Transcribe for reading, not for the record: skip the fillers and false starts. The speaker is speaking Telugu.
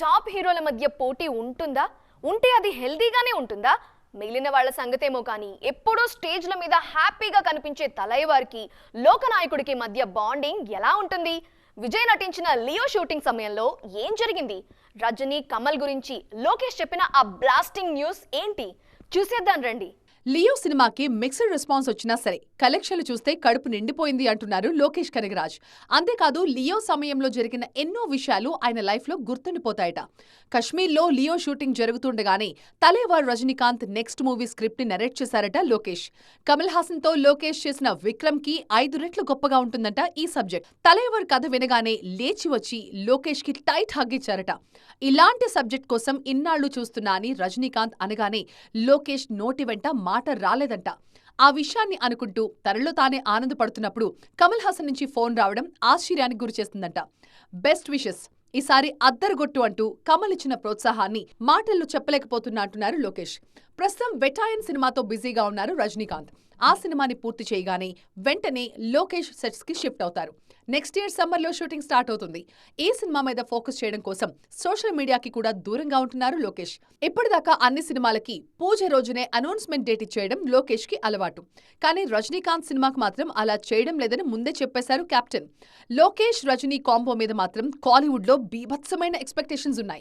టాప్ హీరోల మధ్య పోటీ ఉంటుందా? ఉంటే అది హెల్దీగానే ఉంటుందా? మిగిలిన వాళ్ళ సంగతేమో కానీ ఎప్పుడూ స్టేజ్ల మీద హ్యాపీగా కనిపించే తలైవారికి లోకనాయకుడికి మధ్య బాండింగ్ ఎలా ఉంటుంది? విజయ్ నటించిన లియో షూటింగ్ సమయంలో ఏం జరిగింది? రజనీ కమల్ గురించి లోకేష్ చెప్పిన ఆ బ్లాస్టింగ్ న్యూస్ ఏంటి? చూసేద్దాం రండి. లియో సినిమాకి మిక్స్డ్ రెస్పాన్స్ వచ్చినా సరే కలెక్షన్లు చూస్తే కడుపు నిండిపోయింది అంటున్నారు లోకేష్ కనగరాజ్. అంతేకాదు లియో సమయంలో జరిగిన ఎన్నో విషయాలు ఆయన లైఫ్ లో గుర్తుండిపోతాయట. కశ్మీర్లో లియో షూటింగ్ జరుగుతుండగానే Thalaivar Rajinikanth next movie script ని నరేట్ చేశారట లోకేష్. కమల్ హాసన్ తో లోకేష్ చేసిన విక్రమ్ కి 5 రెట్లు గొప్పగా ఉంటుందంట ఈ సబ్జెక్ట్. తలేవార్ కథ వినగానే లేచి వచ్చి లోకేష్ కి టైట్ హగ్ ఇచ్చారట. ఇలాంటి సబ్జెక్ట్ కోసం ఇన్నాళ్లు చూస్తున్నా అని రజనీకాంత్ అనగానే లోకేష్ నోటి వెంట మాట రాలేదంట. ఆ విషయాన్ని అనుకుంటూ తనలో తానే ఆనందపడుతున్నప్పుడు కమల్ హాసన్ నుంచి ఫోన్ రావడం ఆశ్చర్యానికి గురిచేస్తుందంట. బెస్ట్ విషెస్, ఈసారి అద్దరగొట్టు అంటూ కమల్ ఇచ్చిన ప్రోత్సాహాన్ని మాటల్లో చెప్పలేకపోతున్నా అంటున్నారు లోకేష్. ప్రస్తుతం వెటాయన్ సినిమాతో బిజీగా ఉన్నారు రజనీకాంత్. ఆ సినిమాని పూర్తి చేయగానే వెంటనే లోకేష్ సెట్స్ కి షిఫ్ట్ అవుతారు. నెక్స్ట్ ఇయర్ సమ్మర్ లో షూటింగ్ స్టార్ట్ అవుతుంది. ఈ సినిమా మీద ఫోకస్ చేయడం కోసం సోషల్ మీడియాకి కూడా దూరంగా ఉంటున్నారు లోకేష్. ఇప్పటిదాకా అన్ని సినిమాలకి పూజ రోజునే అనౌన్స్మెంట్ డేట్ ఇచ్చేయడం లోకేష్ కి అలవాటు. కానీ రజనీకాంత్ సినిమాకు మాత్రం అలా చేయడం లేదని ముందే చెప్పేశారు కెప్టెన్. లోకేష్ రజనీ కాంబో మీద మాత్రం కాలీవుడ్ లో బీభత్సమైన ఎక్స్పెక్టేషన్స్ ఉన్నాయి.